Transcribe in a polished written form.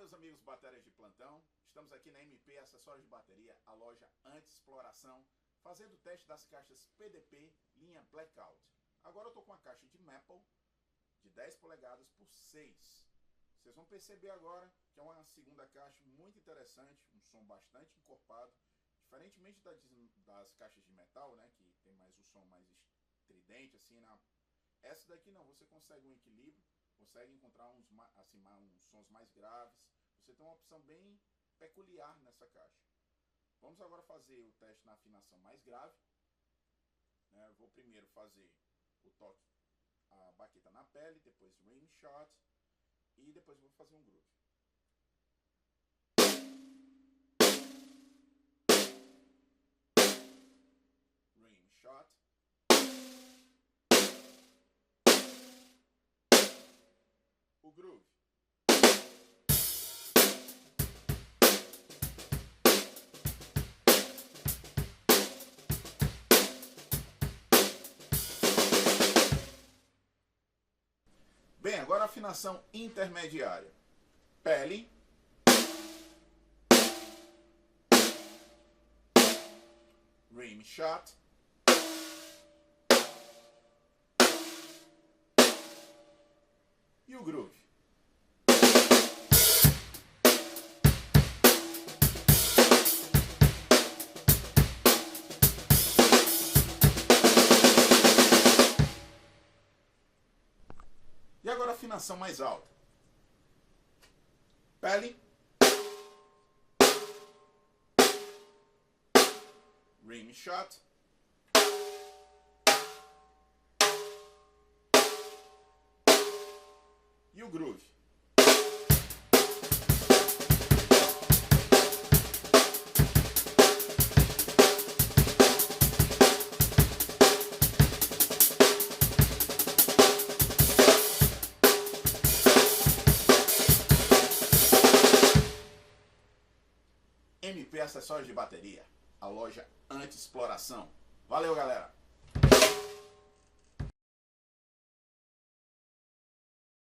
meus amigos baterias de plantão, estamos aqui na MP Acessórios de Bateria, a loja Anti-Exploração, fazendo o teste das caixas PDP linha Blackout. Agora eu estou com a caixa de Maple de 10 polegadas por 6. Vocês vão perceber agora que é uma segunda caixa muito interessante, um som bastante encorpado, diferentemente das caixas de metal, né, que tem mais o som mais estridente, assim, essa daqui não, você consegue um equilíbrio, consegue encontrar uns sons mais graves, você tem uma opção bem peculiar nessa caixa. Vamos agora fazer o teste na afinação mais grave, né? Eu vou primeiro fazer o toque, a baqueta na pele, depois rim shot e depois eu vou fazer um groove. Rim shot. O groove. Bem, agora a afinação intermediária. Pele. Rim shot. E o groove. E agora a afinação mais alta. Pele. Rim shot. E o groove. MP Acessórios de Bateria, a loja Anti-Exploração. Valeu, galera!